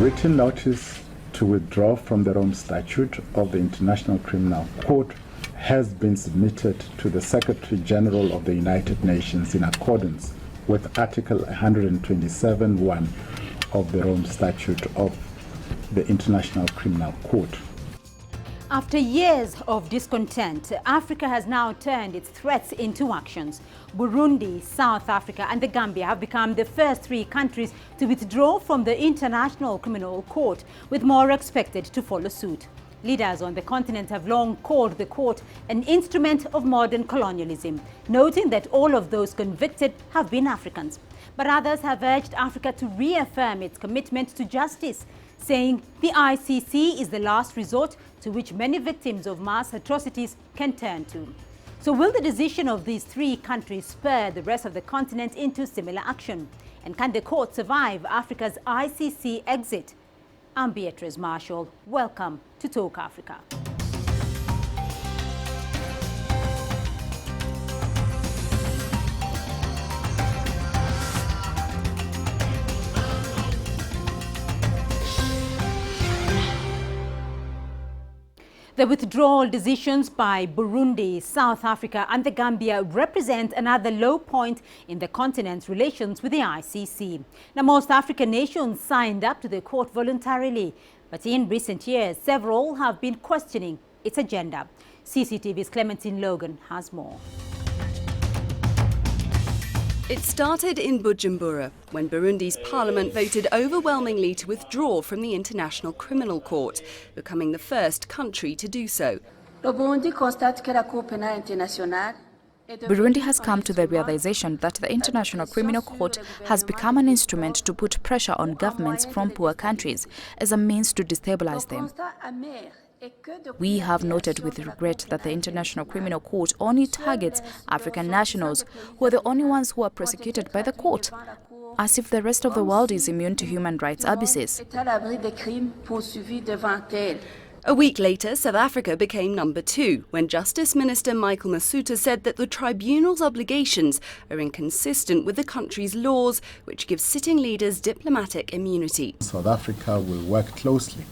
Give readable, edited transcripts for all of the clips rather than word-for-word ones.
written notice to withdraw from the Rome Statute of the International Criminal Court has been submitted to the Secretary General of the United Nations in accordance with Article 127(1) of the Rome Statute of the International Criminal Court. After years of discontent, Africa has now turned its threats into actions. Burundi, South Africa and the Gambia have become the first three countries to withdraw from the International Criminal Court, with more expected to follow suit. Leaders on the continent have long called the court an instrument of modern colonialism, noting that all of those convicted have been Africans. But others have urged Africa to reaffirm its commitment to justice, saying the ICC is the last resort to which many victims of mass atrocities can turn to. So will the decision of these three countries spur the rest of the continent into similar action? And can the court survive Africa's ICC exit? I'm Beatrice Marshall. Welcome to Talk Africa. The withdrawal decisions by Burundi, South Africa and the Gambia represent another low point in the continent's relations with the ICC. Now, most African nations signed up to the court voluntarily, but in recent years, several have been questioning its agenda. CCTV's Clementine Logan has more. It started in Bujumbura, when Burundi's parliament voted overwhelmingly to withdraw from the International Criminal Court, becoming the first country to do so. Burundi has come to the realization that the International Criminal Court has become an instrument to put pressure on governments from poor countries as a means to destabilize them. We have noted with regret that the International Criminal Court only targets African nationals, who are the only ones who are prosecuted by the court, as if the rest of the world is immune to human rights abuses. A week later, South Africa became number 2, when Justice Minister Michael Masuta said that the tribunal's obligations are inconsistent with the country's laws, which give sitting leaders diplomatic immunity. South Africa will work closely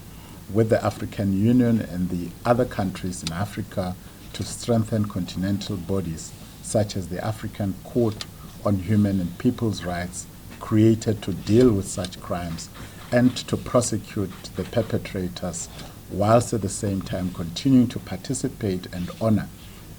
with the African Union and the other countries in Africa to strengthen continental bodies such as the African Court on Human and People's Rights, created to deal with such crimes and to prosecute the perpetrators, whilst at the same time continuing to participate and honor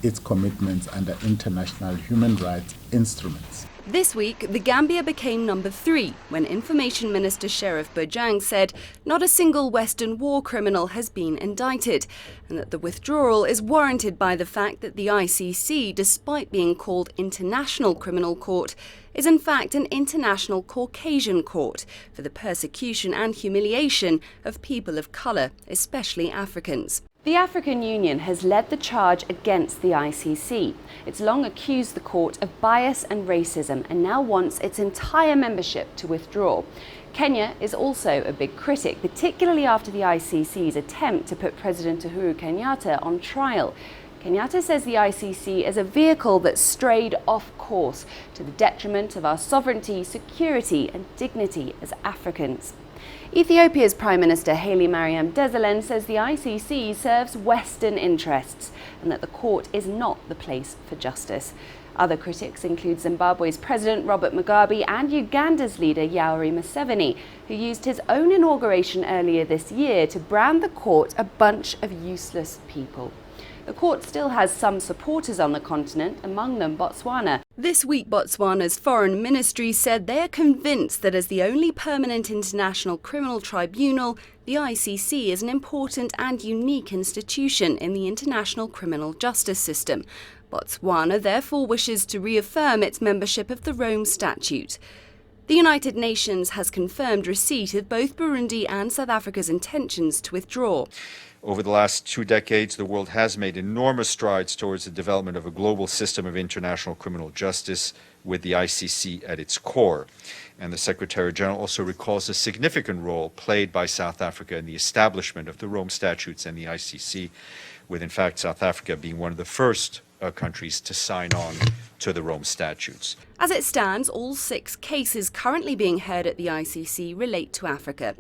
its commitments under international human rights instruments. This week, the Gambia became number 3 when Information Minister Sheriff Bojang said not a single Western war criminal has been indicted, and that the withdrawal is warranted by the fact that the ICC, despite being called International Criminal Court, is in fact an international Caucasian court for the persecution and humiliation of people of colour, especially Africans. The African Union has led the charge against the ICC. It's long accused the court of bias and racism and now wants its entire membership to withdraw. Kenya is also a big critic, particularly after the ICC's attempt to put President Uhuru Kenyatta on trial. Kenyatta says the ICC is a vehicle that strayed off course to the detriment of our sovereignty, security and dignity as Africans. Ethiopia's Prime Minister Haile Mariam Desalegn says the ICC serves Western interests and that the court is not the place for justice. Other critics include Zimbabwe's President Robert Mugabe and Uganda's leader Yoweri Museveni, who used his own inauguration earlier this year to brand the court a bunch of useless people. The court still has some supporters on the continent, among them Botswana. This week, Botswana's foreign ministry said they are convinced that as the only permanent international criminal tribunal, the ICC is an important and unique institution in the international criminal justice system. Botswana therefore wishes to reaffirm its membership of the Rome Statute. The United Nations has confirmed receipt of both Burundi and South Africa's intentions to withdraw. Over the last 2 decades, the world has made enormous strides towards the development of a global system of international criminal justice with the ICC at its core. And the Secretary General also recalls the significant role played by South Africa in the establishment of the Rome Statutes and the ICC, with in fact South Africa being one of the first countries to sign on to the Rome Statutes. As it stands, all 6 cases currently being heard at the ICC relate to Africa.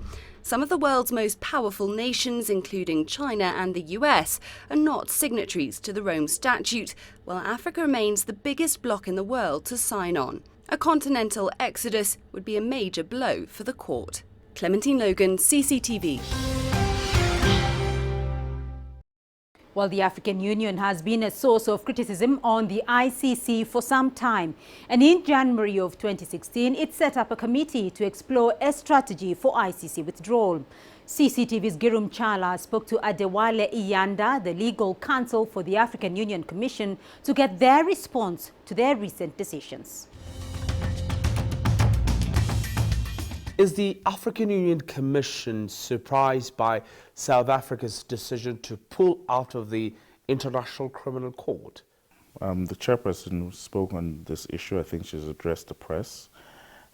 Some of the world's most powerful nations, including China and the US, are not signatories to the Rome Statute, while Africa remains the biggest bloc in the world to sign on. A continental exodus would be a major blow for the court. Clementine Logan, CCTV. Well, the African Union has been a source of criticism on the ICC for some time. And in January of 2016, it set up a committee to explore a strategy for ICC withdrawal. CCTV's Girum Chala spoke to Adewale Iyanda, the legal counsel for the African Union Commission, to get their response to their recent decisions. Is the African Union Commission surprised by South Africa's decision to pull out of the International Criminal Court? The chairperson spoke on this issue. I think she's addressed the press.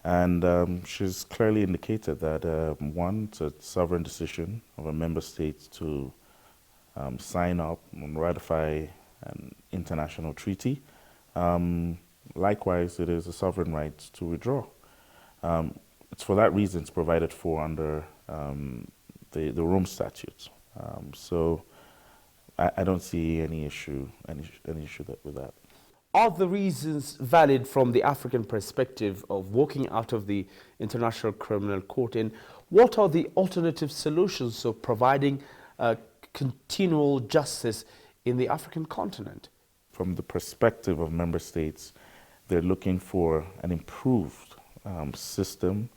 And she's clearly indicated that, one, it's a sovereign decision of a member state to sign up and ratify an international treaty. Likewise, it is a sovereign right to withdraw. It's for that reason it's provided for under the Rome Statute. So I don't see any issue with that. Are the reasons valid from the African perspective of walking out of the International Criminal Court? And what are the alternative solutions of providing continual justice in the African continent? From the perspective of member states, they're looking for an improved system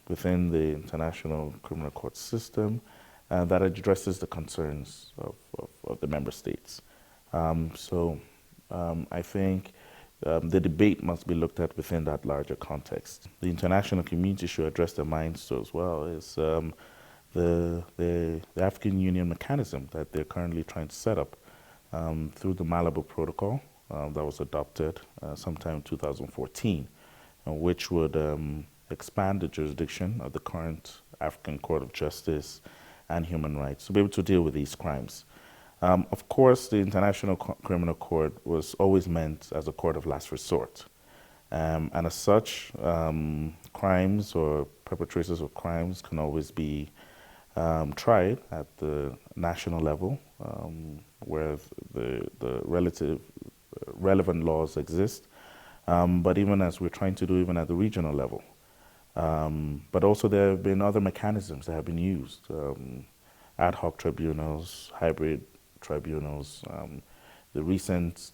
within the International Criminal Court system that addresses the concerns of the member states. I think the debate must be looked at within that larger context. The international community should address their minds to as well is the African Union mechanism that they're currently trying to set up through the Malabo Protocol that was adopted sometime in 2014, which would expand the jurisdiction of the current African Court of Justice and Human Rights to be able to deal with these crimes. Of course, the International Criminal Court was always meant as a court of last resort. And as such, crimes or perpetrators of crimes can always be tried at the national level, where the relevant laws exist. But even as we're trying to do even at the regional level. But also there have been other mechanisms that have been used, ad hoc tribunals, hybrid tribunals. The recent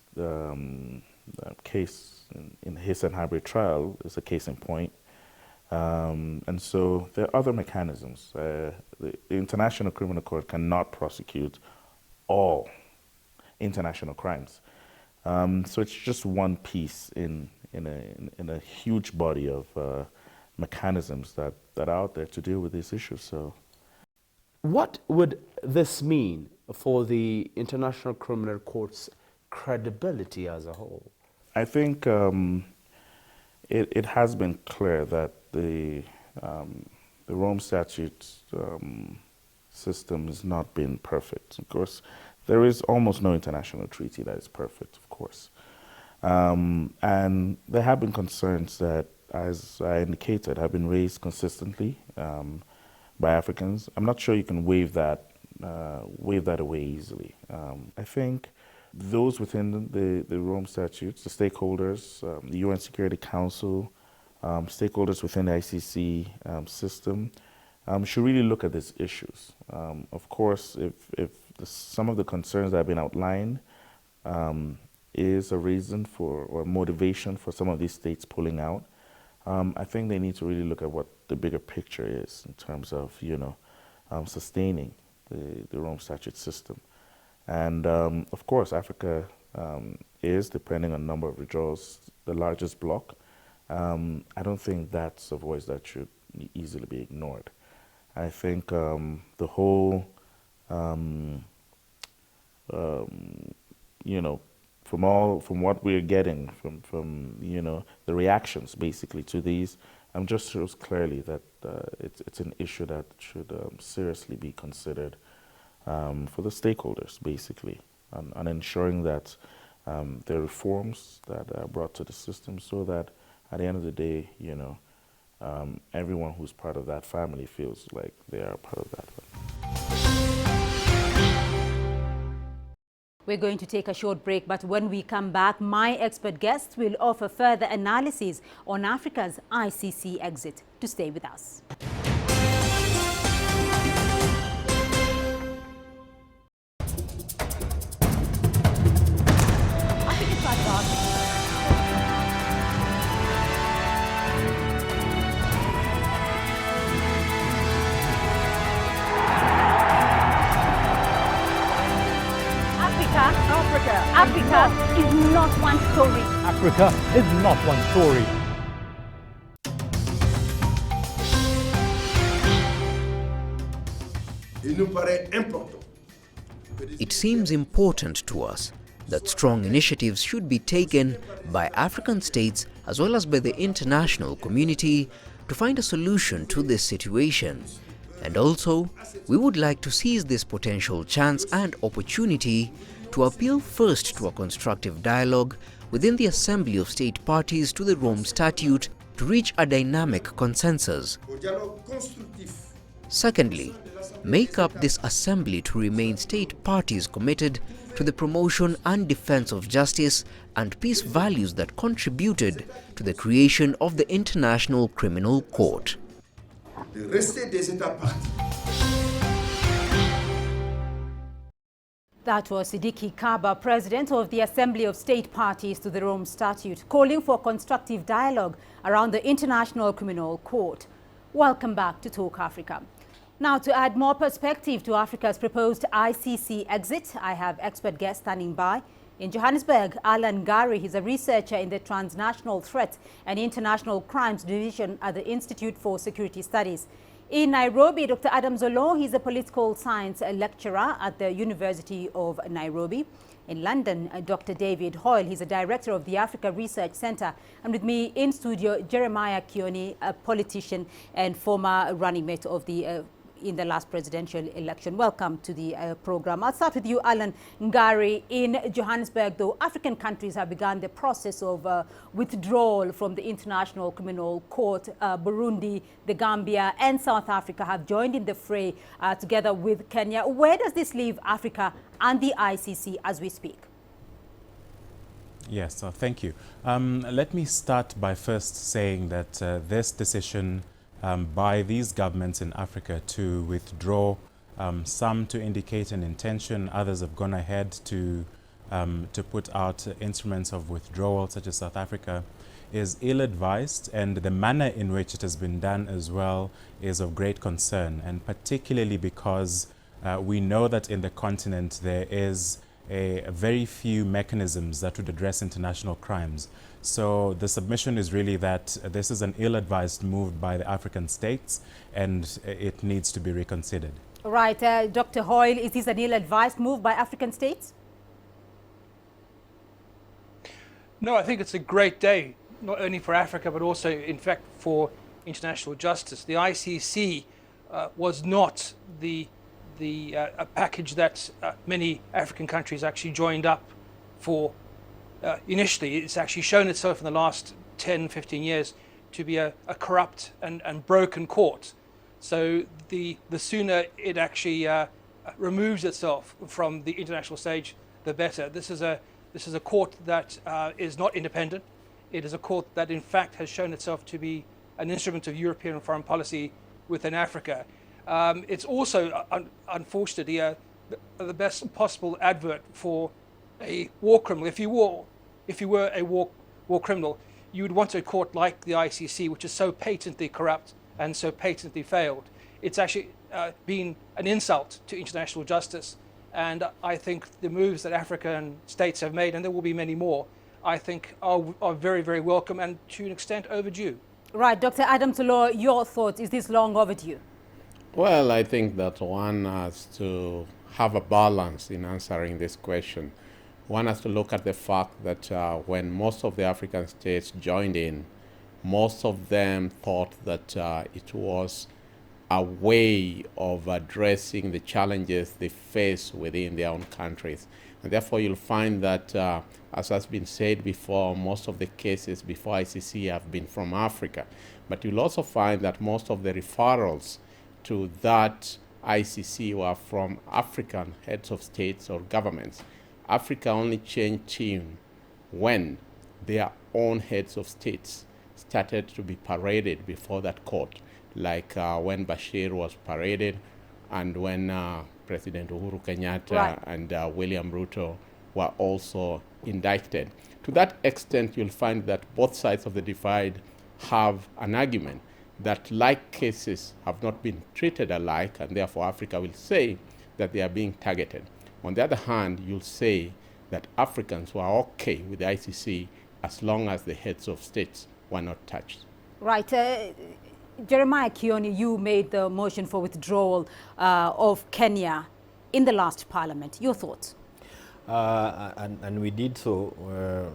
case in his and hybrid trial is a case in point. And so there are other mechanisms. The International Criminal Court cannot prosecute all international crimes. So it's just one piece in a huge body of mechanisms that are out there to deal with these issues. So, what would this mean for the International Criminal Court's credibility as a whole? I think it has been clear that the Rome Statute system has not been perfect. Of course, there is almost no international treaty that is perfect, of course. And there have been concerns that, as I indicated, have been raised consistently by Africans. I'm not sure you can wave that away easily. I think those within the Rome Statutes, the stakeholders, the UN Security Council, stakeholders within the ICC system, should really look at these issues. Of course, if some of the concerns that have been outlined is a reason for or motivation for some of these states pulling out, I think they need to really look at what the bigger picture is in terms of, sustaining the Rome Statute system. And of course, Africa is, depending on number of withdrawals, the largest bloc. I don't think that's a voice that should easily be ignored. I think the whole, from what we're getting from the reactions basically to these, just shows clearly that it's an issue that should seriously be considered for the stakeholders basically, and ensuring that there are reforms that are brought to the system so that at the end of the day, everyone who's part of that family feels like they are part of that family. We're going to take a short break, but when we come back, my expert guests will offer further analysis on Africa's ICC exit. To stay with us. Africa is not one story. Africa is not one story. It seems important to us that strong initiatives should be taken by African states as well as by the international community to find a solution to this situation. And also, we would like to seize this potential chance and opportunity to appeal first to a constructive dialogue within the Assembly of State Parties to the Rome Statute to reach a dynamic consensus. Secondly, make up this assembly to remain state parties committed to the promotion and defense of justice and peace values that contributed to the creation of the International Criminal Court. That was Sidiki Kaba, President of the Assembly of State Parties to the Rome Statute, calling for constructive dialogue around the International Criminal Court. Welcome back to Talk Africa. Now, to add more perspective to Africa's proposed ICC exit, I have expert guest standing by. In Johannesburg, Alan Garrick is a researcher in the Transnational Threat and International Crimes Division at the Institute for Security Studies. In Nairobi, Dr. Adam Zolo, he's a political science lecturer at the University of Nairobi. In London, Dr. David Hoyle, he's a director of the Africa Research Center. And with me in studio, Jeremiah Kony, a politician and former running mate of the in the last presidential election. Welcome to the program. I'll start with you, Alan Ngari. In Johannesburg, though, African countries have begun the process of withdrawal from the International Criminal Court. Burundi, the Gambia and South Africa have joined in the fray together with Kenya. Where does this leave Africa and the ICC as we speak? Yes, thank you. Let me start by first saying that this decision by these governments in Africa to withdraw, some to indicate an intention, others have gone ahead to put out instruments of withdrawal, such as South Africa, is ill-advised, and the manner in which it has been done as well is of great concern, and particularly because we know that in the continent there is a very few mechanisms that would address international crimes. So the submission is really that this is an ill-advised move by the African states and it needs to be reconsidered. Right. Dr. Hoyle, is this an ill-advised move by African states? No, I think it's a great day, not only for Africa, but also, in fact, for international justice. The ICC was not a package that many African countries actually joined up for initially. It's actually shown itself in the last 10, 15 years to be a corrupt and broken court. So the sooner it actually removes itself from the international stage, the better. This is a court that is not independent. It is a court that in fact has shown itself to be an instrument of European foreign policy within Africa. It's also, unfortunately, the best possible advert for a war criminal. If you were a war criminal, you would want a court like the ICC, which is so patently corrupt and so patently failed. It's actually been an insult to international justice. And I think the moves that African states have made, and there will be many more, I think are very, very welcome and to an extent overdue. Right. Dr. Adam Tolo, your thoughts, is this long overdue? Well, I think that one has to have a balance in answering this question. One has to look at the fact that when most of the African states joined in, most of them thought that it was a way of addressing the challenges they face within their own countries. And therefore, you'll find that, as has been said before, most of the cases before ICC have been from Africa. But you'll also find that most of the referrals to that ICC were from African heads of states or governments. Africa only changed tune when their own heads of states started to be paraded before that court, like when Bashir was paraded and when President Uhuru Kenyatta and William Ruto were also indicted. To that extent, you'll find that both sides of the divide have an argument that like cases have not been treated alike, and therefore Africa will say that they are being targeted. On the other hand, you'll say that Africans were okay with the ICC as long as the heads of states were not touched. Right. Jeremiah Kone, you made the motion for withdrawal of Kenya in the last parliament. Your thoughts? And we did so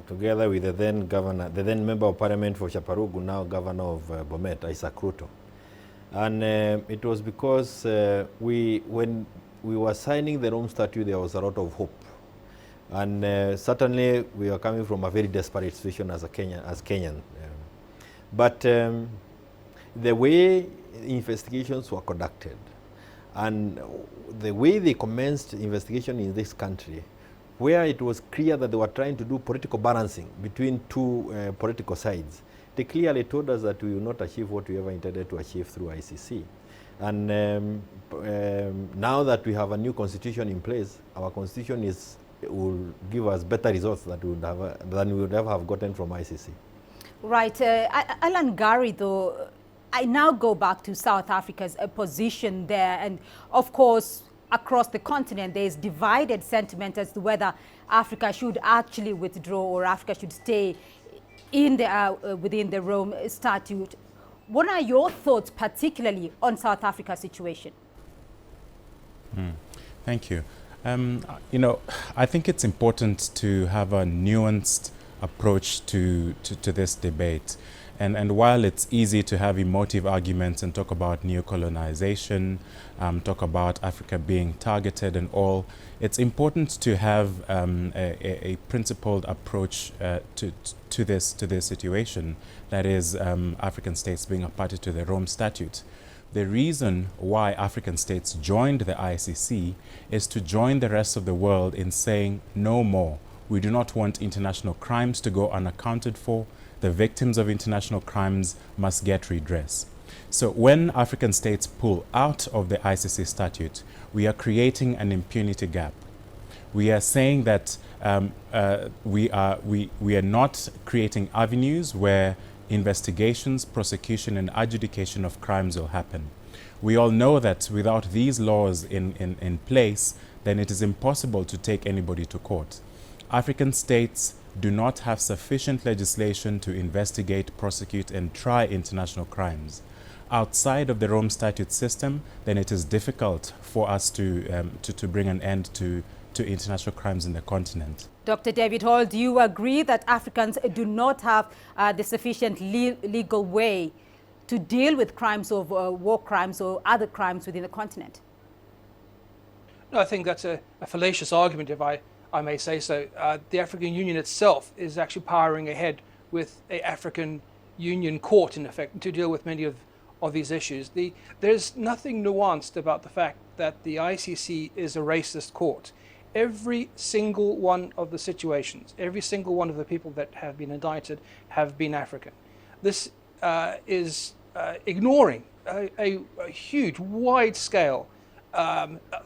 together with the then governor, the then member of parliament for Chaparugu, now governor of Bomet, Isaac Ruto. And it was because when we were signing the Rome Statute, there was a lot of hope. And certainly we are coming from a very desperate situation as Kenyan. But the way investigations were conducted and the way they commenced investigation in this country, where it was clear that they were trying to do political balancing between two political sides, they clearly told us that we will not achieve what we ever intended to achieve through ICC. And now that we have a new constitution in place, our constitution will give us better results than we would ever have gotten from ICC. Right. Alan Garrido, I now go back to South Africa's position there, and of course across the continent there is divided sentiment as to whether Africa should actually withdraw or Africa should stay in the, within the Rome Statute. What are your thoughts particularly on South Africa's situation? Thank you. You know, I think it's important to have a nuanced approach to this debate. And while it's easy to have emotive arguments and talk about neocolonization, talk about Africa being targeted and all, it's important to have a principled approach to this situation, that is African states being a party to the Rome Statute. The reason why African states joined the ICC is to join the rest of the world in saying no more. We do not want international crimes to go unaccounted for. The victims of international crimes must get redress. So when African states pull out of the ICC statute, we are creating an impunity gap. We are saying that we are not creating avenues where investigations, prosecution, and adjudication of crimes will happen. We all know that without these laws in place, then it is impossible to take anybody to court. African states do not have sufficient legislation to investigate, prosecute, and try international crimes. Outside of the Rome Statute system, then it is difficult for us to bring an end to international crimes in the continent. Dr. David Hall, do you agree that Africans do not have the sufficient legal way to deal with crimes of war crimes or other crimes within the continent? No, I think that's a fallacious argument, if I may say so. The African Union itself is actually powering ahead with an African Union court, in effect, to deal with many of these issues. There's nothing nuanced about the fact that the ICC is a racist court. Every single one of the situations, every single one of the people that have been indicted have been African. This is ignoring a huge, wide-scale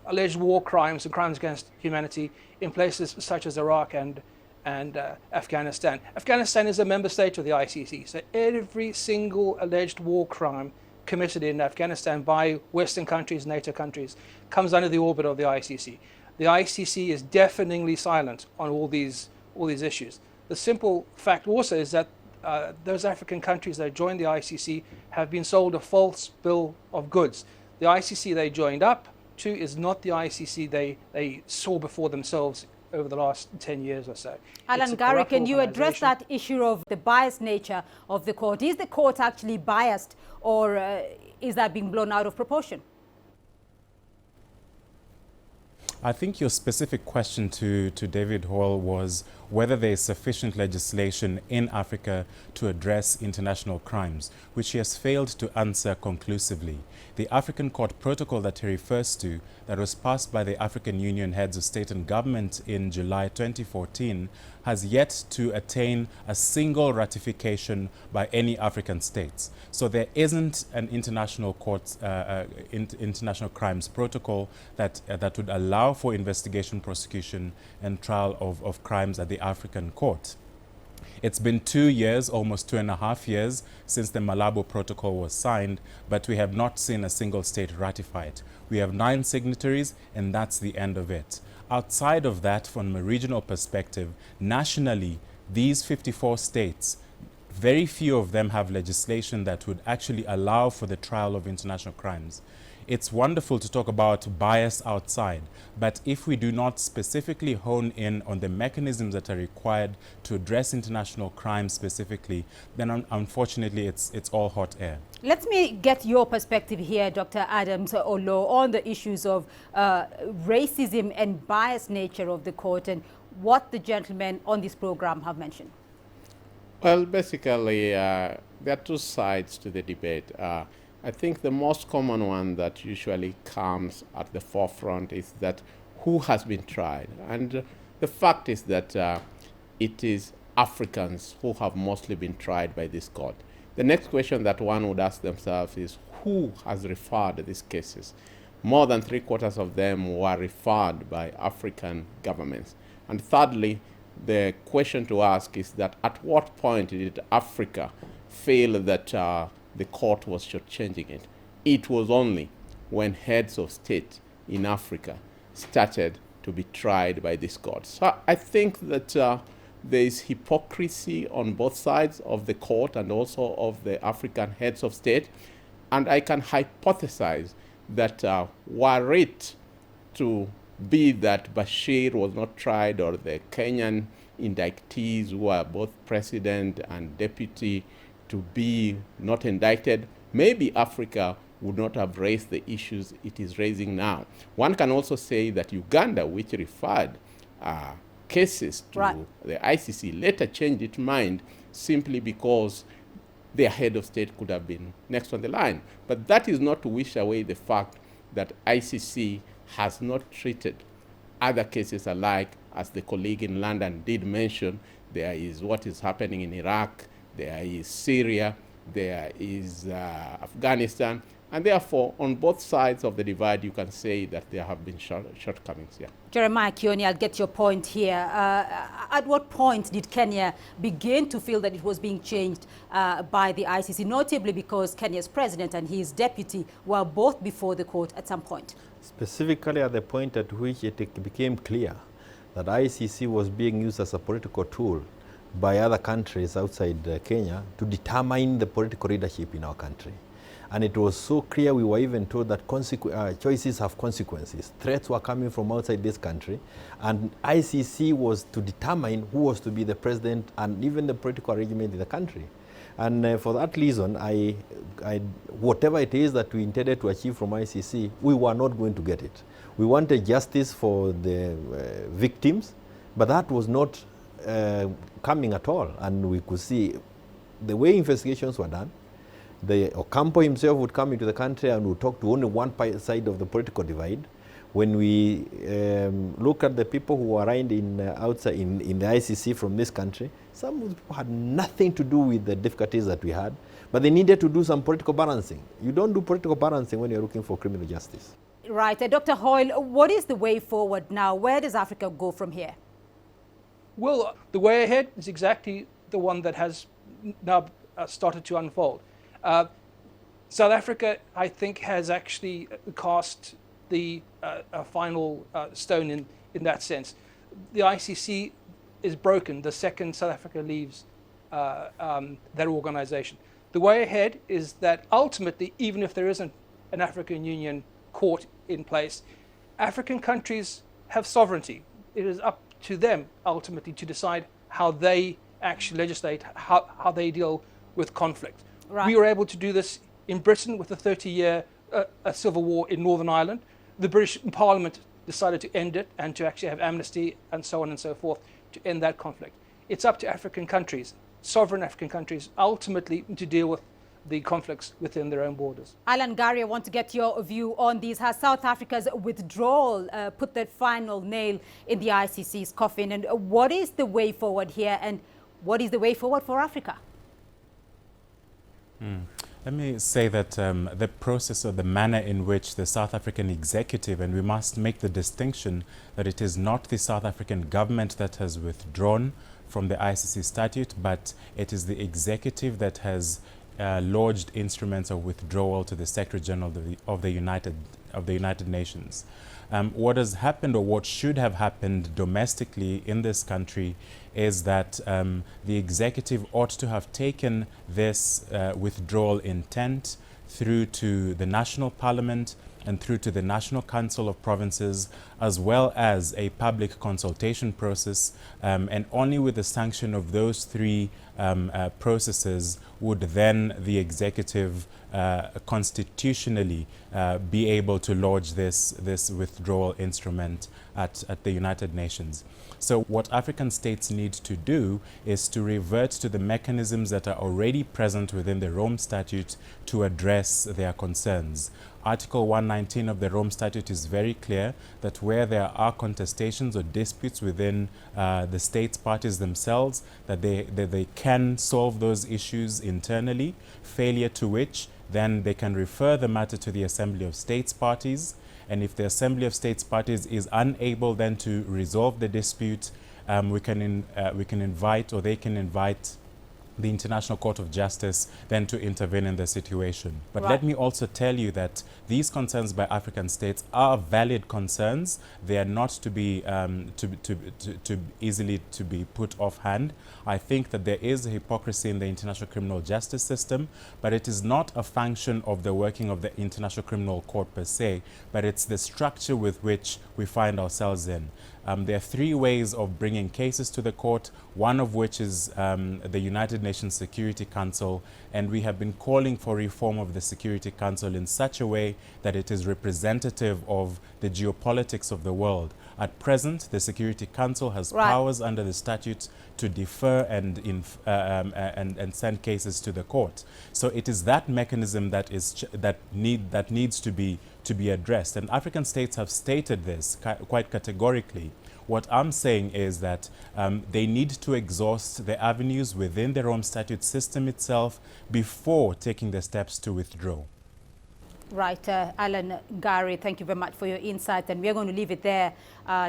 alleged war crimes and crimes against humanity in places such as Iraq and Afghanistan. Afghanistan is a member state of the ICC, so every single alleged war crime committed in Afghanistan by Western countries, NATO countries, comes under the orbit of the ICC. The ICC is deafeningly silent on all these issues. The simple fact also is that those African countries that joined the ICC have been sold a false bill of goods. The ICC they joined up to is not the ICC they saw before themselves over the last 10 years or so. Alan Garrick, can you address that issue of the biased nature of the court? Is the court actually biased, or is that being blown out of proportion? I think your specific question to David Hall was whether there is sufficient legislation in Africa to address international crimes, which he has failed to answer conclusively. The African Court Protocol that he refers to, that was passed by the African Union heads of state and government in July 2014, has yet to attain a single ratification by any African states. So there isn't an international court, international crimes protocol that would allow for investigation, prosecution, and trial of crimes at the African Court. It's been 2 years, almost 2.5 years, since the Malabo Protocol was signed, but we have not seen a single state ratify it. We have 9 signatories, and that's the end of it. Outside of that, from a regional perspective, nationally, these 54 states, very few of them have legislation that would actually allow for the trial of international crimes. It's wonderful to talk about bias outside, but if we do not specifically hone in on the mechanisms that are required to address international crime specifically, then unfortunately it's all hot air. Let me get your perspective here, Dr. Adams Olo, on the issues of racism and biased nature of the court and what the gentlemen on this program have mentioned. Well, basically, there are two sides to the debate. I think the most common one that usually comes at the forefront is that who has been tried. And the fact is that it is Africans who have mostly been tried by this court. The next question that one would ask themselves is who has referred these cases? More than 3/4 of them were referred by African governments. And thirdly, the question to ask is that at what point did Africa feel that the court was shortchanging it? It was only when heads of state in Africa started to be tried by this court. So I think that there is hypocrisy on both sides of the court and also of the African heads of state. And I can hypothesize that were it to be that Bashir was not tried, or the Kenyan indictees who were both president and deputy to be not indicted, maybe Africa would not have raised the issues it is raising now. One can also say that Uganda, which referred cases to the ICC, later changed its mind simply because their head of state could have been next on the line. But that is not to wish away the fact that ICC has not treated other cases alike. As the colleague in London did mention, there is what is happening in Iraq, there is Syria, there is Afghanistan, and therefore on both sides of the divide you can say that there have been shortcomings here. Jeremiah Kone, I'll get your point here. At what point did Kenya begin to feel that it was being changed by the ICC, notably because Kenya's president and his deputy were both before the court at some point? Specifically at the point at which it became clear that ICC was being used as a political tool by other countries outside Kenya to determine the political leadership in our country. And it was so clear, we were even told that choices have consequences. Threats were coming from outside this country, and ICC was to determine who was to be the president and even the political arrangement in the country. And for that reason, whatever it is that we intended to achieve from ICC, we were not going to get it. We wanted justice for the victims, but that was not coming at all. And we could see the way investigations were done. Ocampo himself would come into the country and would talk to only one side of the political divide. When we look at the people who were arraigned outside in the ICC from this country, some people had nothing to do with the difficulties that we had, but they needed to do some political balancing. You don't do political balancing when you're looking for criminal justice. Right. Dr. Hoyle, what is the way forward now? Where does Africa go from here? Well, the way ahead is exactly the one that has now started to unfold. South Africa, I think, has actually cast the final stone in that sense. The ICC is broken the second South Africa leaves that organization. The way ahead is that ultimately, even if there isn't an African Union court in place, African countries have sovereignty. It is up to them ultimately to decide how they actually legislate, how they deal with conflict. Right. We were able to do this in Britain with a 30-year civil war in Northern Ireland. The British Parliament decided to end it and to actually have amnesty and so on and so forth to end that conflict. It's up to African countries, sovereign African countries, ultimately to deal with the conflicts within their own borders. Alan, Gary, I want to get your view on these. Has South Africa's withdrawal put that final nail in the ICC's coffin? And what is the way forward here, and what is the way forward for Africa? Let me say that the process or the manner in which the South African executive, and we must make the distinction that it is not the South African government that has withdrawn from the ICC statute, but it is the executive that has lodged instruments of withdrawal to the Secretary General of the United Nations. What has happened, or what should have happened domestically in this country, is that the executive ought to have taken this withdrawal intent through to the National Parliament and through to the National Council of Provinces, as well as a public consultation process, and only with the sanction of those three processes would then the executive constitutionally be able to lodge this withdrawal instrument at the United Nations. So what African states need to do is to revert to the mechanisms that are already present within the Rome Statute to address their concerns. Article 119 of the Rome Statute is very clear that where there are contestations or disputes within the states parties themselves, that they can solve those issues internally, failure to which then they can refer the matter to the Assembly of States Parties. And if the Assembly of States Parties is unable then to resolve the dispute, we can invite, or they can invite, the International Court of Justice then to intervene in the situation. But let me also tell you that these concerns by African states are valid concerns. They are not to be easily to be put offhand. I think that there is a hypocrisy in the international criminal justice system, but it is not a function of the working of the International Criminal Court per se, but it's the structure with which we find ourselves in. There are three ways of bringing cases to the court, one of which is the United Nations Security Council, and we have been calling for reform of the Security Council in such a way that it is representative of the geopolitics of the world. At present, the Security Council has powers under the statute to defer and send cases to the court. So it is that mechanism that needs to be addressed. And African states have stated this quite categorically. What I'm saying is that they need to exhaust the avenues within the Rome Statute system itself before taking the steps to withdraw. Right, Alan, Gary, thank you very much for your insight, and we're going to leave it there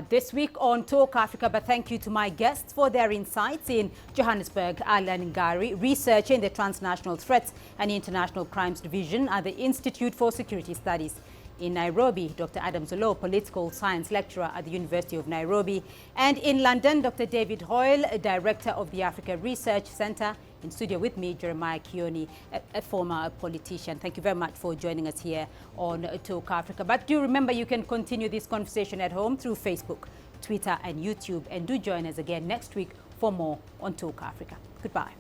this week on Talk Africa. But thank you to my guests for their insights in Johannesburg. Alan and Gary, researcher in the Transnational Threats and International Crimes Division at the Institute for Security Studies. In Nairobi, Dr. Adam Zolo, political science lecturer at the University of Nairobi. And in London, Dr. David Hoyle, director of the Africa Research Center. In studio with me, Jeremiah Kony, a former politician. Thank you very much for joining us here on Talk Africa. But do remember, you can continue this conversation at home through Facebook, Twitter, and YouTube. And do join us again next week for more on Talk Africa. Goodbye.